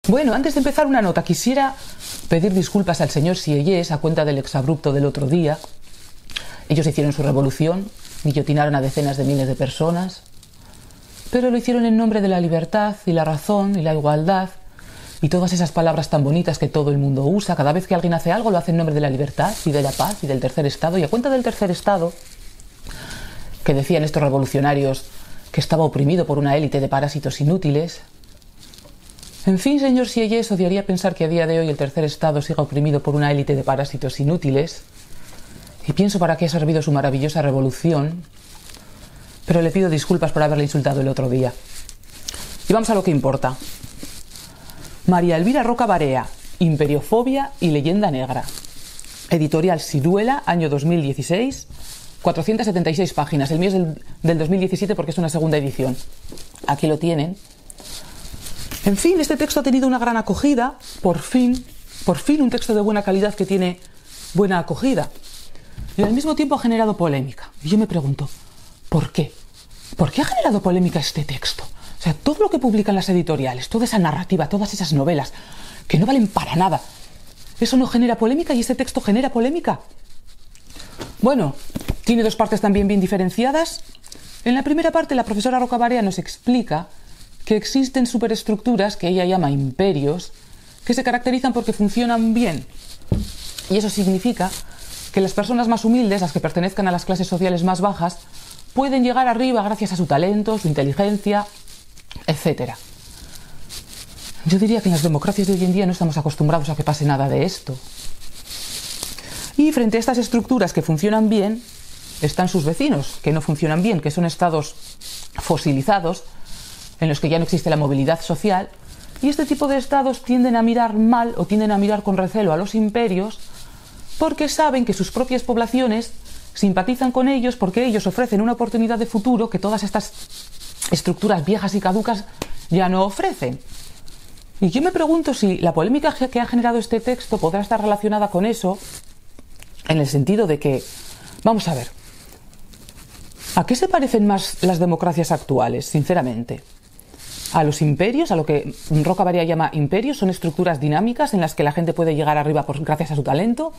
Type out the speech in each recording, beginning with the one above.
Bueno, antes de empezar una nota, quisiera pedir disculpas al señor Sieyès a cuenta del exabrupto del otro día. Ellos hicieron su revolución, guillotinaron a decenas de miles de personas, pero lo hicieron en nombre de la libertad y la razón y la igualdad y todas esas palabras tan bonitas que todo el mundo usa. Cada vez que alguien hace algo lo hace en nombre de la libertad y de la paz y del tercer estado. Y a cuenta del tercer estado, que decían estos revolucionarios que estaba oprimido por una élite de parásitos inútiles. En fin, señor Sieyès, odiaría pensar que a día de hoy el tercer estado siga oprimido por una élite de parásitos inútiles. Y pienso para qué ha servido su maravillosa revolución. Pero le pido disculpas por haberle insultado el otro día. Y vamos a lo que importa. María Elvira Roca Barea, Imperiofobia y leyenda negra. Editorial Siruela, año 2016, 476 páginas. El mío es del 2017 porque es una segunda edición. Aquí lo tienen. En fin, este texto ha tenido una gran acogida. Por fin un texto de buena calidad que tiene buena acogida. Y al mismo tiempo ha generado polémica. Y yo me pregunto, ¿por qué? ¿Por qué ha generado polémica este texto? O sea, todo lo que publican las editoriales, toda esa narrativa, todas esas novelas, que no valen para nada, ¿eso no genera polémica y este texto genera polémica? Bueno, tiene dos partes también bien diferenciadas. En la primera parte, la profesora Roca Barea nos explica que existen superestructuras que ella llama imperios, que se caracterizan porque funcionan bien. Y eso significa que las personas más humildes, las que pertenezcan a las clases sociales más bajas, pueden llegar arriba gracias a su talento, su inteligencia, etc. Yo diría que en las democracias de hoy en día no estamos acostumbrados a que pase nada de esto. Y frente a estas estructuras que funcionan bien, están sus vecinos, que no funcionan bien, que son estados fosilizados, en los que ya no existe la movilidad social, y este tipo de estados tienden a mirar mal o tienden a mirar con recelo a los imperios porque saben que sus propias poblaciones simpatizan con ellos porque ellos ofrecen una oportunidad de futuro que todas estas estructuras viejas y caducas ya no ofrecen. Y yo me pregunto si la polémica que ha generado este texto podrá estar relacionada con eso, en el sentido de que, vamos a ver, ¿a qué se parecen más las democracias actuales, sinceramente? ¿A los imperios, a lo que Roca Barea llama imperios? ¿Son estructuras dinámicas en las que la gente puede llegar arriba gracias a su talento?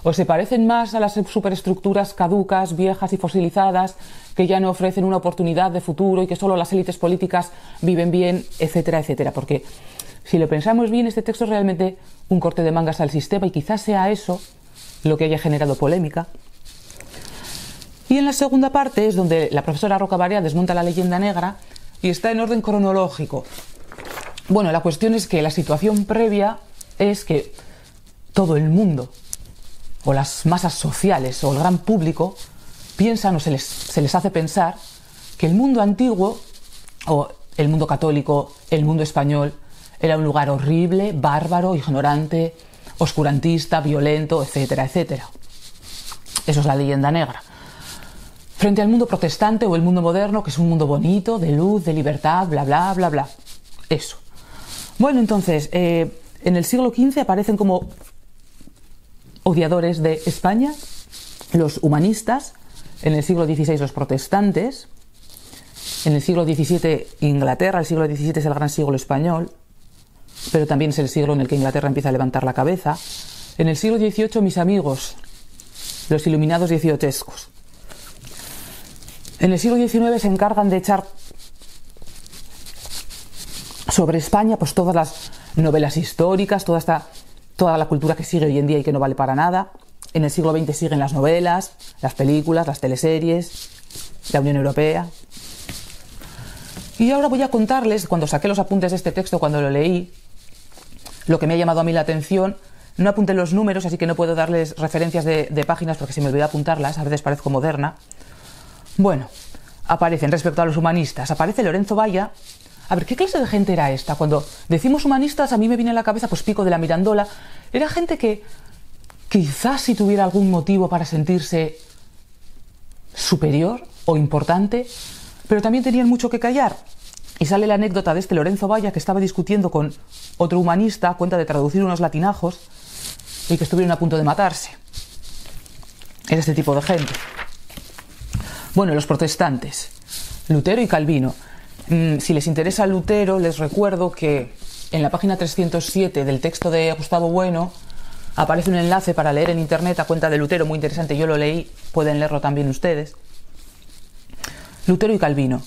¿O se parecen más a las superestructuras caducas, viejas y fosilizadas que ya no ofrecen una oportunidad de futuro y que solo las élites políticas viven bien, etcétera, etcétera? Porque si lo pensamos bien, este texto es realmente un corte de mangas al sistema y quizás sea eso lo que haya generado polémica. Y en la segunda parte es donde la profesora Roca Barea desmonta la leyenda negra y está en orden cronológico. Bueno, la cuestión es que la situación previa es que todo el mundo, o las masas sociales, o el gran público, piensan o se les hace pensar que el mundo antiguo, o el mundo católico, el mundo español, era un lugar horrible, bárbaro, ignorante, oscurantista, violento, etcétera, etcétera. Eso es la leyenda negra. Frente al mundo protestante o el mundo moderno, que es un mundo bonito, de luz, de libertad, bla, bla, bla, bla. Eso. Bueno, entonces, en el siglo XV aparecen como odiadores de España los humanistas, en el siglo XVI los protestantes, en el siglo XVII Inglaterra, el siglo XVII es el gran siglo español, pero también es el siglo en el que Inglaterra empieza a levantar la cabeza. En el siglo XVIII mis amigos, los iluminados dieciochescos. En el siglo XIX se encargan de echar sobre España pues todas las novelas históricas, toda la cultura que sigue hoy en día y que no vale para nada. En el siglo XX siguen las novelas, las películas, las teleseries, la Unión Europea. Y ahora voy a contarles, cuando saqué los apuntes de este texto, cuando lo leí, lo que me ha llamado a mí la atención. No apunté los números, así que no puedo darles referencias de páginas porque se me olvidó apuntarlas, a veces parezco moderna. Bueno, aparecen, respecto a los humanistas, aparece Lorenzo Valla. A ver, ¿qué clase de gente era esta? Cuando decimos humanistas, a mí me viene a la cabeza pues Pico de la Mirandola. Era gente que quizás si tuviera algún motivo para sentirse superior o importante, pero también tenían mucho que callar. Y sale la anécdota de este Lorenzo Valla que estaba discutiendo con otro humanista a cuenta de traducir unos latinajos y que estuvieron a punto de matarse. Era este tipo de gente. Bueno, los protestantes, Lutero y Calvino. Si les interesa Lutero, les recuerdo que en la página 307 del texto de Gustavo Bueno aparece un enlace para leer en internet a cuenta de Lutero, muy interesante, yo lo leí, pueden leerlo también ustedes. Lutero y Calvino.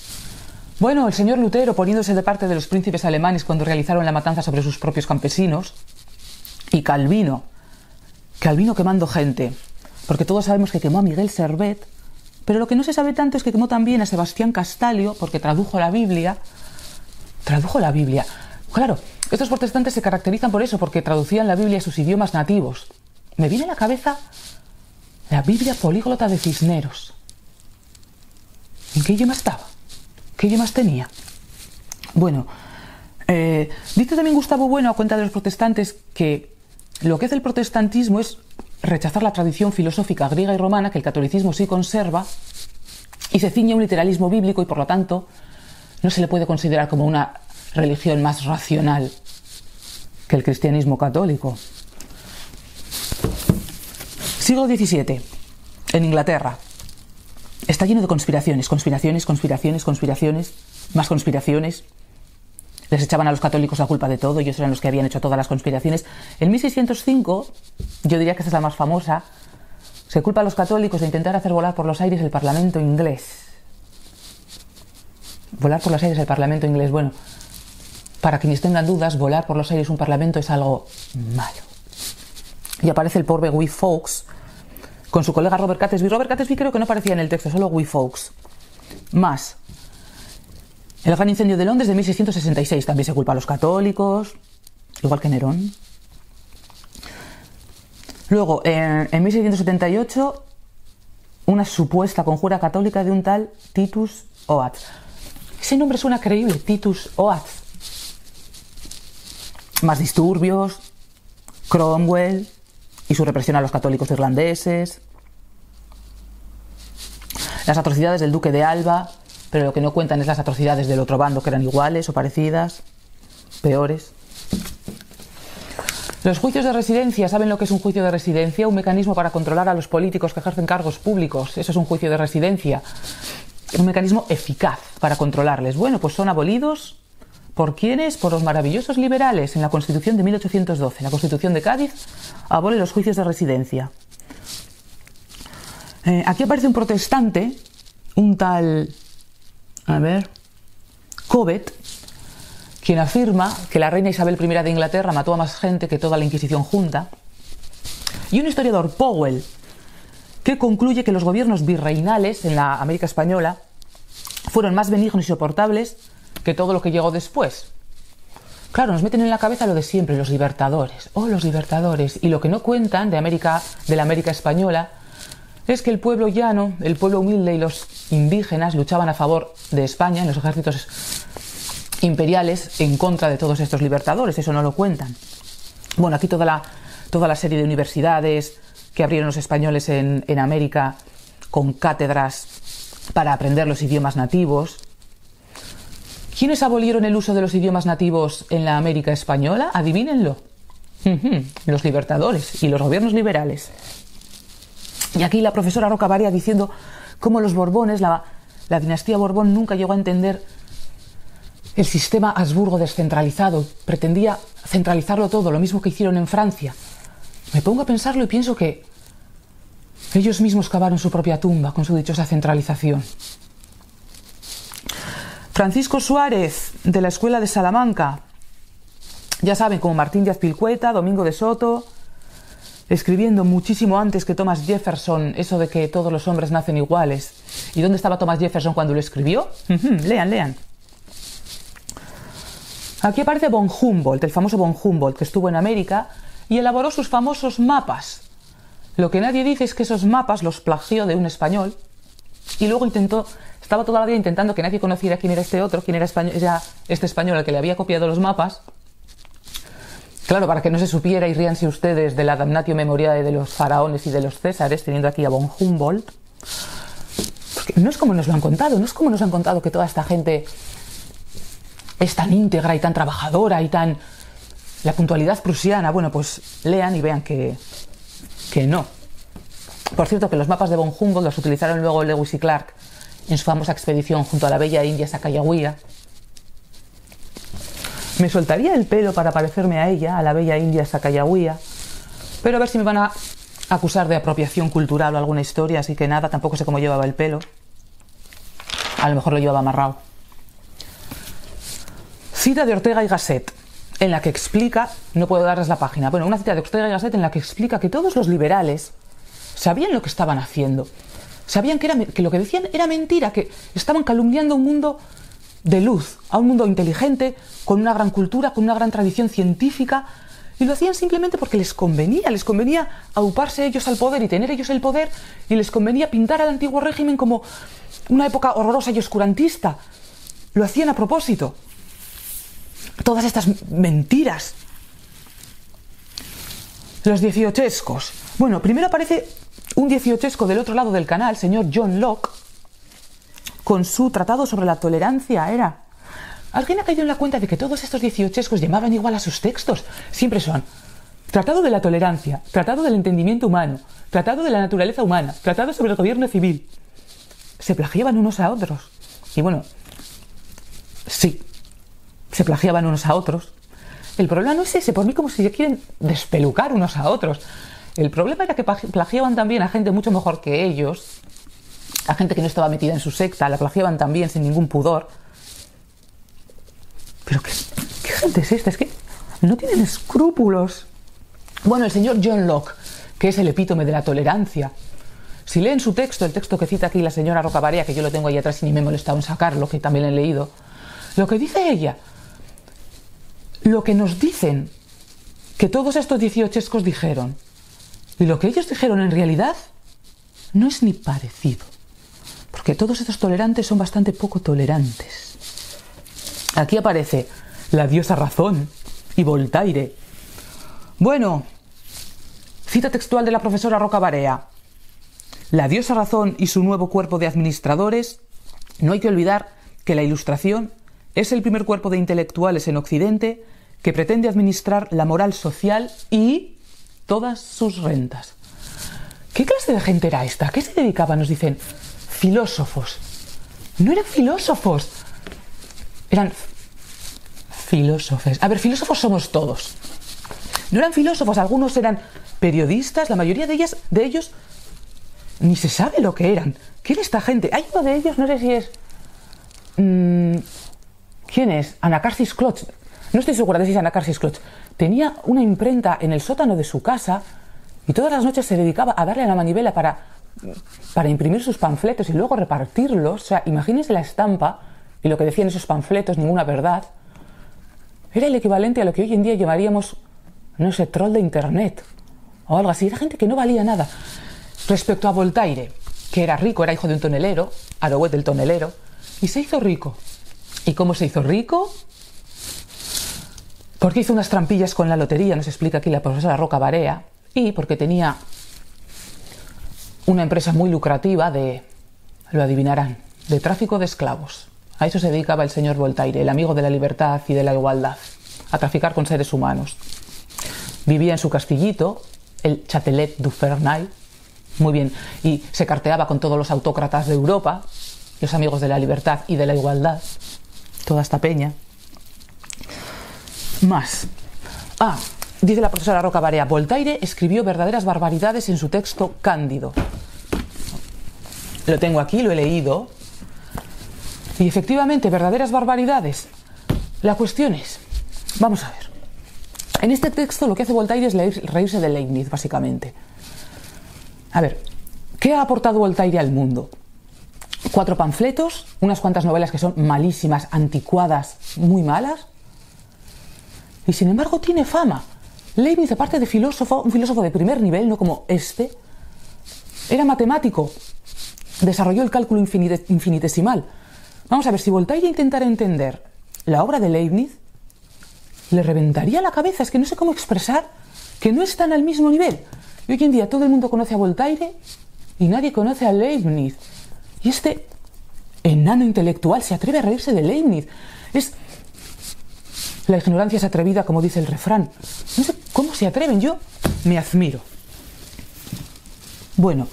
Bueno, el señor Lutero, poniéndose de parte de los príncipes alemanes cuando realizaron la matanza sobre sus propios campesinos, y Calvino quemando gente, porque todos sabemos que quemó a Miguel Servet, pero lo que no se sabe tanto es que quemó también a Sebastián Castalio, porque tradujo la Biblia. Claro, estos protestantes se caracterizan por eso, porque traducían la Biblia a sus idiomas nativos. Me viene a la cabeza la Biblia políglota de Cisneros. ¿En qué idioma estaba? ¿Qué idiomas tenía? Bueno, dice también Gustavo Bueno, a cuenta de los protestantes, que lo que hace el protestantismo es rechazar la tradición filosófica griega y romana, que el catolicismo sí conserva, y se ciñe a un literalismo bíblico y por lo tanto no se le puede considerar como una religión más racional que el cristianismo católico. Siglo XVII, en Inglaterra. Está lleno de conspiraciones, más conspiraciones. Les echaban a los católicos la culpa de todo, ellos eran los que habían hecho todas las conspiraciones. En 1605, yo diría que esta es la más famosa, se culpa a los católicos de intentar hacer volar por los aires el Parlamento inglés. Volar por los aires el Parlamento inglés, bueno, para quienes tengan dudas, volar por los aires un Parlamento es algo malo. Y aparece el pobre Guy Fawkes con su colega Robert Catesby. Robert Catesby creo que no aparecía en el texto, solo Guy Fawkes. Más. El gran incendio de Londres de 1666 también se culpa a los católicos, igual que Nerón. Luego, en 1678, una supuesta conjura católica de un tal Titus Oates. Ese nombre suena creíble, Titus Oates. Más disturbios, Cromwell y su represión a los católicos irlandeses, las atrocidades del duque de Alba, pero lo que no cuentan es las atrocidades del otro bando, que eran iguales o parecidas, peores. Los juicios de residencia, ¿saben lo que es un juicio de residencia? Un mecanismo para controlar a los políticos que ejercen cargos públicos. Eso es un juicio de residencia. Un mecanismo eficaz para controlarles. Bueno, pues son abolidos. ¿Por quiénes? Por los maravillosos liberales en la Constitución de 1812. La Constitución de Cádiz abole los juicios de residencia. Aquí aparece un protestante, un tal, Cobbett, quien afirma que la reina Isabel I de Inglaterra mató a más gente que toda la Inquisición junta. Y un historiador, Powell, que concluye que los gobiernos virreinales en la América española fueron más benignos y soportables que todo lo que llegó después. Claro, nos meten en la cabeza lo de siempre, los libertadores. Oh, los libertadores. Y lo que no cuentan de la América española es que el pueblo llano, el pueblo humilde y los indígenas luchaban a favor de España en los ejércitos imperiales en contra de todos estos libertadores. Eso no lo cuentan. Bueno, aquí toda la serie de universidades que abrieron los españoles en América con cátedras para aprender los idiomas nativos. ¿Quiénes abolieron el uso de los idiomas nativos en la América española? Adivínenlo. Los libertadores y los gobiernos liberales. Y aquí la profesora Roca Barea diciendo cómo los Borbones, la dinastía Borbón, nunca llegó a entender el sistema Habsburgo descentralizado. Pretendía centralizarlo todo, lo mismo que hicieron en Francia. Me pongo a pensarlo y pienso que ellos mismos cavaron su propia tumba con su dichosa centralización. Francisco Suárez, de la Escuela de Salamanca, ya saben, como Martín de Azpilcueta, Domingo de Soto, escribiendo muchísimo antes que Thomas Jefferson, eso de que todos los hombres nacen iguales. ¿Y dónde estaba Thomas Jefferson cuando lo escribió? Lean. Aquí aparece von Humboldt, el famoso von Humboldt, que estuvo en América y elaboró sus famosos mapas. Lo que nadie dice es que esos mapas los plagió de un español y luego estaba toda la vida intentando que nadie conociera quién era este otro, quién era este español al que le había copiado los mapas. Claro, para que no se supiera, y ríanse ustedes de la damnatio memoriae de los faraones y de los césares, teniendo aquí a von Humboldt. Porque no es como nos lo han contado, que toda esta gente es tan íntegra y tan trabajadora y tan... La puntualidad prusiana, bueno, pues lean y vean que no. Por cierto, que los mapas de von Humboldt los utilizaron luego Lewis y Clark en su famosa expedición junto a la bella India Sacagawea. Me soltaría el pelo para parecerme a ella, a la bella india Sacagawea, pero a ver si me van a acusar de apropiación cultural o alguna historia, así que nada, tampoco sé cómo llevaba el pelo. A lo mejor lo llevaba amarrado. Cita de Ortega y Gasset, en la que explica, no puedo darles la página, bueno, una cita de Ortega y Gasset en la que explica que todos los liberales sabían lo que estaban haciendo. Sabían que lo que decían era mentira, que estaban calumniando un mundo de luz, a un mundo inteligente, con una gran cultura, con una gran tradición científica, y lo hacían simplemente porque les convenía auparse ellos al poder y tener ellos el poder, y les convenía pintar al antiguo régimen como una época horrorosa y oscurantista. Lo hacían a propósito. Todas estas mentiras. Los dieciochescos. Bueno, primero aparece un dieciochesco del otro lado del canal, señor John Locke, con su tratado sobre la tolerancia. ¿Alguien ha caído en la cuenta de que todos estos dieciochescos llamaban igual a sus textos? Siempre son Tratado de la tolerancia, Tratado del entendimiento humano, Tratado de la naturaleza humana, Tratado sobre el gobierno civil. Se plagiaban unos a otros. Y bueno, sí, se plagiaban unos a otros. El problema no es ese, por mí como si se quieren despelucar unos a otros. El problema era que plagiaban también a gente mucho mejor que ellos, a gente que no estaba metida en su secta, la plagiaban también sin ningún pudor. Pero ¿qué gente es esta? Es que no tienen escrúpulos. Bueno, el señor John Locke, que es el epítome de la tolerancia. Si leen su texto, el texto que cita aquí la señora Rocabarea, que yo lo tengo ahí atrás y ni me he molestado en sacarlo, que también lo he leído, lo que dice ella, lo que nos dicen que todos estos dieciochescos dijeron, y lo que ellos dijeron en realidad no es ni parecido, porque todos estos tolerantes son bastante poco tolerantes. Aquí aparece la diosa razón y Voltaire. Bueno, cita textual de la profesora Rocabarea. La diosa razón y su nuevo cuerpo de administradores, no hay que olvidar que la Ilustración es el primer cuerpo de intelectuales en Occidente que pretende administrar la moral social y todas sus rentas. ¿Qué clase de gente era esta? ¿A qué se dedicaban? Nos dicen filósofos. No eran filósofos, eran filósofes. A ver, filósofos somos todos. No eran filósofos, algunos eran periodistas, la mayoría de ellos ni se sabe lo que eran. ¿Quién es esta gente? Hay uno de ellos, no sé si es... ¿Quién es? Anacarsis Cloch. No estoy segura de si es Anacarsis Cloch. Tenía una imprenta en el sótano de su casa y todas las noches se dedicaba a darle a la manivela para imprimir sus panfletos y luego repartirlos. O sea, imagínense la estampa y lo que decían esos panfletos, ninguna verdad. Era el equivalente a lo que hoy en día llamaríamos, no sé, troll de internet o algo así. Era gente que no valía nada. Respecto a Voltaire, que era rico, era hijo de un tonelero, Arouet el tonelero, y se hizo rico. ¿Y cómo se hizo rico? Porque hizo unas trampillas con la lotería, nos explica aquí la profesora Rocabarea, y porque tenía una empresa muy lucrativa de, lo adivinarán, de tráfico de esclavos. A eso se dedicaba el señor Voltaire, el amigo de la libertad y de la igualdad, a traficar con seres humanos. Vivía en su castillito, el Châtelet du Fernay, muy bien, y se carteaba con todos los autócratas de Europa, los amigos de la libertad y de la igualdad, toda esta peña. Más. Dice la profesora Rocabarea, Voltaire escribió verdaderas barbaridades en su texto Cándido. Lo tengo aquí, lo he leído. Y efectivamente, verdaderas barbaridades. La cuestión es, vamos a ver. En este texto lo que hace Voltaire es reírse de Leibniz, básicamente. A ver, ¿qué ha aportado Voltaire al mundo? 4 panfletos, unas cuantas novelas que son malísimas, anticuadas, muy malas. Y sin embargo tiene fama. Leibniz, aparte de filósofo, un filósofo de primer nivel, no como este, era matemático. Desarrolló el cálculo infinitesimal. Vamos a ver, si Voltaire intentara entender la obra de Leibniz, le reventaría la cabeza. Es que no sé cómo expresar que no están al mismo nivel. Y hoy en día todo el mundo conoce a Voltaire y nadie conoce a Leibniz. Y este enano intelectual se atreve a reírse de Leibniz. La ignorancia es atrevida, como dice el refrán. No sé cómo se atreven, yo me admiro. Bueno,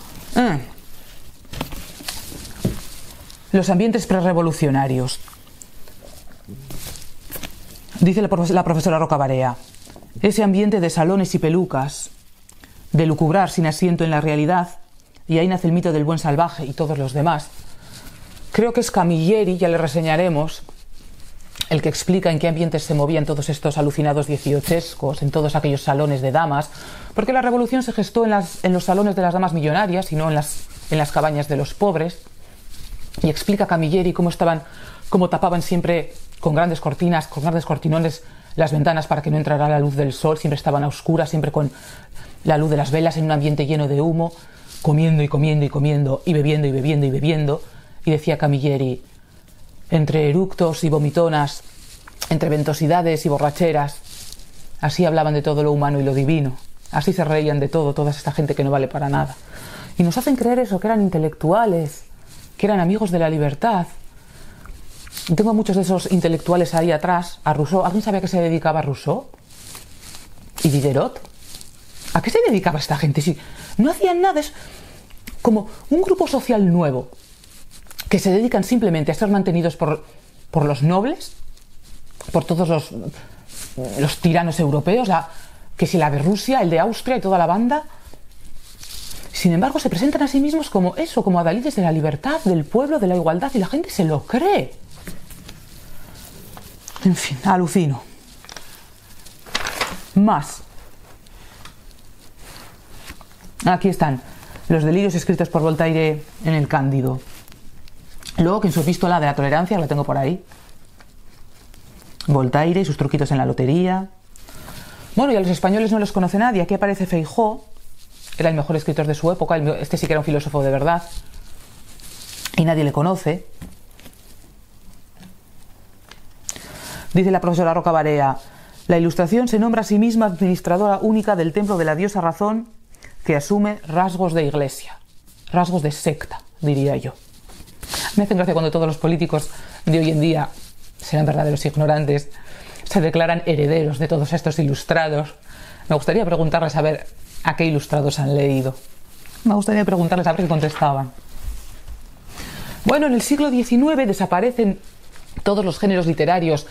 los ambientes prerrevolucionarios. Dice la profesora Rocabarea: ese ambiente de salones y pelucas, de lucubrar sin asiento en la realidad, y ahí nace el mito del buen salvaje y todos los demás. Creo que es Camilleri, ya le reseñaremos, el que explica en qué ambientes se movían todos estos alucinados dieciochescos, en todos aquellos salones de damas, porque la revolución se gestó en los salones de las damas millonarias y no en las cabañas de los pobres. Y explica Camilleri cómo tapaban siempre con grandes cortinas, con grandes cortinones, las ventanas para que no entrara la luz del sol, siempre estaban a oscuras, siempre con la luz de las velas en un ambiente lleno de humo, comiendo y comiendo y comiendo, y bebiendo y bebiendo y bebiendo. Y decía Camilleri: entre eructos y vomitonas, entre ventosidades y borracheras, así hablaban de todo lo humano y lo divino, así se reían de todo, toda esta gente que no vale para nada. Y nos hacen creer eso, que eran intelectuales, que eran amigos de la libertad. Y tengo muchos de esos intelectuales ahí atrás, a Rousseau. ¿Alguien sabe a qué se dedicaba Rousseau? ¿Y Diderot? ¿A qué se dedicaba esta gente? Si no hacían nada, es como un grupo social nuevo, que se dedican simplemente a ser mantenidos por los nobles, por todos los tiranos europeos, que si la de Rusia, el de Austria y toda la banda. Sin embargo, se presentan a sí mismos como eso, como adalides de la libertad, del pueblo, de la igualdad, y la gente se lo cree. En fin, alucino. Más. Aquí están los delirios escritos por Voltaire en el Cándido. Luego, que en su epístola de la tolerancia, la tengo por ahí, Voltaire y sus truquitos en la lotería. Bueno, y a los españoles no los conoce nadie. Aquí aparece Feijóo, era el mejor escritor de su época, este sí que era un filósofo de verdad, y nadie le conoce. Dice la profesora Rocabarea: la Ilustración se nombra a sí misma administradora única del templo de la diosa razón, que asume rasgos de iglesia, rasgos de secta, diría yo. Me hace gracia cuando todos los políticos de hoy en día, serán verdaderos ignorantes, se declaran herederos de todos estos ilustrados. Me gustaría preguntarles a ver a qué ilustrados han leído. Me gustaría preguntarles a ver qué contestaban. Bueno, en el siglo XIX desaparecen todos los géneros literarios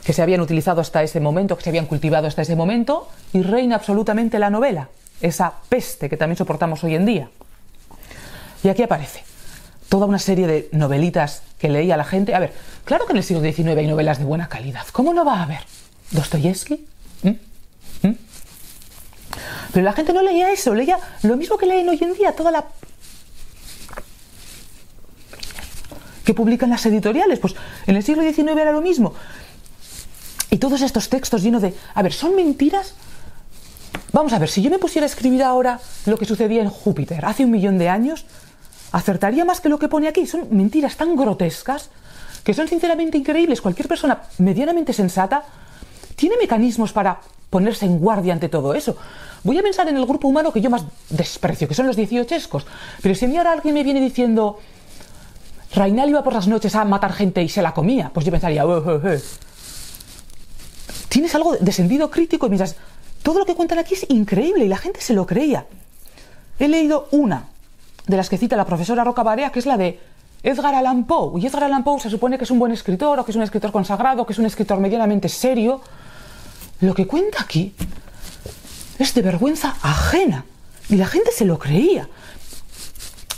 que se habían utilizado hasta ese momento, que se habían cultivado hasta ese momento, y reina absolutamente la novela, esa peste que también soportamos hoy en día. Y aquí aparece toda una serie de novelitas que leía la gente. A ver, claro que en el siglo XIX hay novelas de buena calidad. ¿Cómo no va a haber? ¿Dostoyevsky? Pero la gente no leía eso, leía lo mismo que leen hoy en día, toda la que publican las editoriales. Pues en el siglo XIX era lo mismo. Y todos estos textos llenos de... A ver, ¿son mentiras? Vamos a ver, si yo me pusiera a escribir ahora lo que sucedía en Júpiter hace 1.000.000 de años, acertaría más que lo que pone aquí. Son mentiras tan grotescas que son sinceramente increíbles. Cualquier persona medianamente sensata tiene mecanismos para ponerse en guardia ante todo eso. Voy a pensar en el grupo humano que yo más desprecio, que son los dieciochescos. Pero si a mí ahora alguien me viene diciendo: Rainal iba por las noches a matar gente y se la comía, pues yo pensaría: tienes algo de sentido crítico y piensas, todo lo que cuentan aquí es increíble, y la gente se lo creía. He leído una de las que cita la profesora Rocabarea, que es la de Edgar Allan Poe. Y Edgar Allan Poe se supone que es un buen escritor, o que es un escritor consagrado, que es un escritor medianamente serio. Lo que cuenta aquí es de vergüenza ajena, y la gente se lo creía.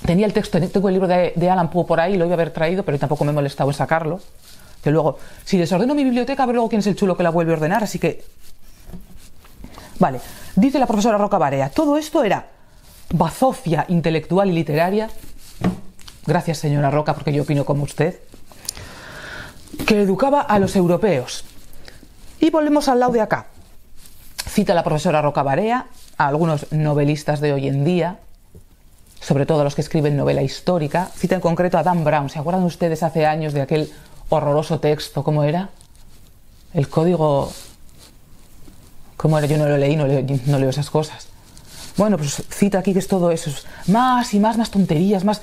Tenía el texto, tengo el libro de Allan Poe por ahí, lo iba a haber traído, pero tampoco me he molestado en sacarlo. Que luego, si desordeno mi biblioteca, a ver luego quién es el chulo que la vuelve a ordenar, así que... Vale, dice la profesora Rocabarea, todo esto era bazofia intelectual y literaria. Gracias, señora Roca, porque yo opino como usted. Que educaba a los europeos. Y volvemos al lado de acá. Cita la profesora Rocabarea a algunos novelistas de hoy en día, sobre todo a los que escriben novela histórica. Cita en concreto a Dan Brown. ¿Se acuerdan ustedes hace años de aquel horroroso texto? ¿Cómo era? El código... ¿Cómo era? Yo no lo leí, no leo esas cosas. Bueno, pues cita aquí que es todo eso. Más y más tonterías, más...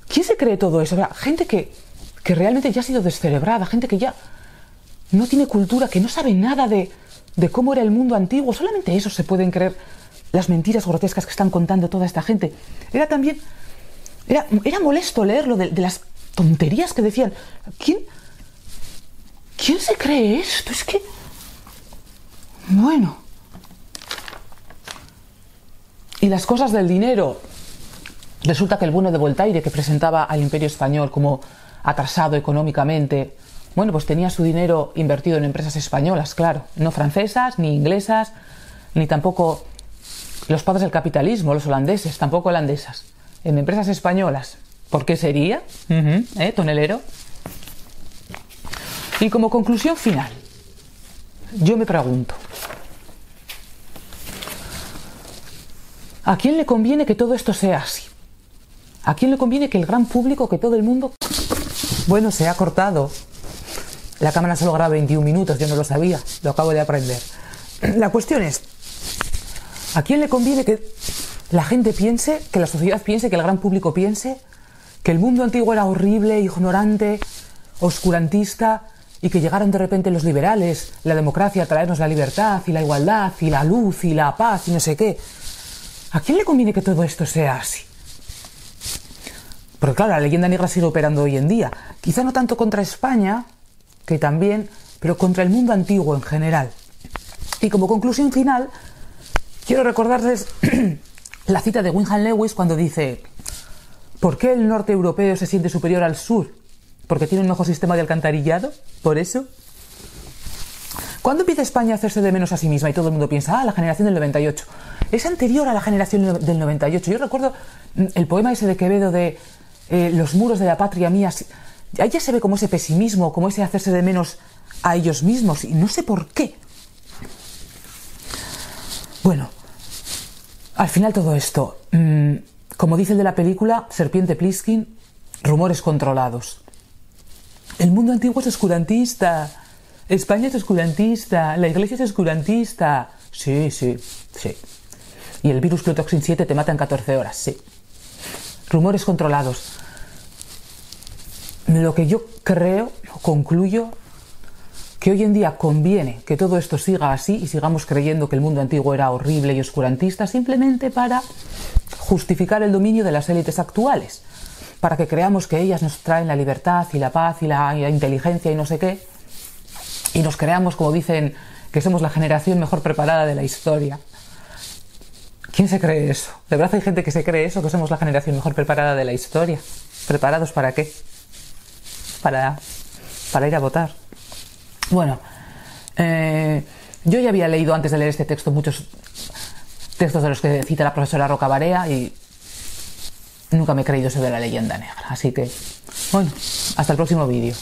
¿Quién se cree todo eso? O sea, gente que realmente ya ha sido descerebrada, gente que ya no tiene cultura, que no sabe nada de cómo era el mundo antiguo. Solamente eso se pueden creer las mentiras grotescas que están contando toda esta gente. Era también... Era molesto leerlo de las tonterías que decían. ¿Quién se cree esto? Es que... Bueno. Y las cosas del dinero. Resulta que el bueno de Voltaire, que presentaba al Imperio Español como atrasado económicamente, bueno, pues tenía su dinero invertido en empresas españolas, claro, no francesas, ni inglesas, ni tampoco los padres del capitalismo, los holandeses, tampoco holandesas, en empresas españolas. ¿Por qué sería? Tonelero. Y como conclusión final, yo me pregunto, ¿a quién le conviene que todo esto sea así? ¿A quién le conviene que el gran público, que todo el mundo... Bueno, se ha cortado. La cámara solo graba 21 minutos, yo no lo sabía, lo acabo de aprender. La cuestión es, ¿a quién le conviene que la gente piense, que la sociedad piense, que el gran público piense que el mundo antiguo era horrible, ignorante, oscurantista, y que llegaron de repente los liberales, la democracia, a traernos la libertad y la igualdad y la luz y la paz y no sé qué? ¿A quién le conviene que todo esto sea así? Porque claro, la leyenda negra sigue operando hoy en día. Quizá no tanto contra España, que también, pero contra el mundo antiguo en general. Y como conclusión final, quiero recordarles la cita de Wyndham Lewis cuando dice: ¿por qué el norte europeo se siente superior al sur? ¿Porque tiene un mejor sistema de alcantarillado? ¿Por eso? ¿Cuándo empieza España a hacerse de menos a sí misma y todo el mundo piensa, la generación del 98? Es anterior a la generación del 98. Yo recuerdo el poema ese de Quevedo de los muros de la patria mía. Ahí ya se ve como ese pesimismo, como ese hacerse de menos a ellos mismos, y no sé por qué. Bueno, al final todo esto, como dice el de la película, Serpiente Pliskin, rumores controlados. El mundo antiguo es oscurantista, España es oscurantista, la iglesia es oscurantista. Sí. Y el virus Clotoxin 7 te mata en 14 horas, sí. Rumores controlados. Lo que yo creo, concluyo, que hoy en día conviene que todo esto siga así y sigamos creyendo que el mundo antiguo era horrible y oscurantista simplemente para justificar el dominio de las élites actuales, para que creamos que ellas nos traen la libertad y la paz y la inteligencia y no sé qué, y nos creamos, como dicen, que somos la generación mejor preparada de la historia. ¿Quién se cree eso? ¿De verdad hay gente que se cree eso, que somos la generación mejor preparada de la historia? ¿Preparados para qué? Para ir a votar. Bueno, yo ya había leído antes de leer este texto muchos textos de los que cita la profesora Rocabarea y nunca me he creído eso de la leyenda negra. Así que, bueno, hasta el próximo vídeo.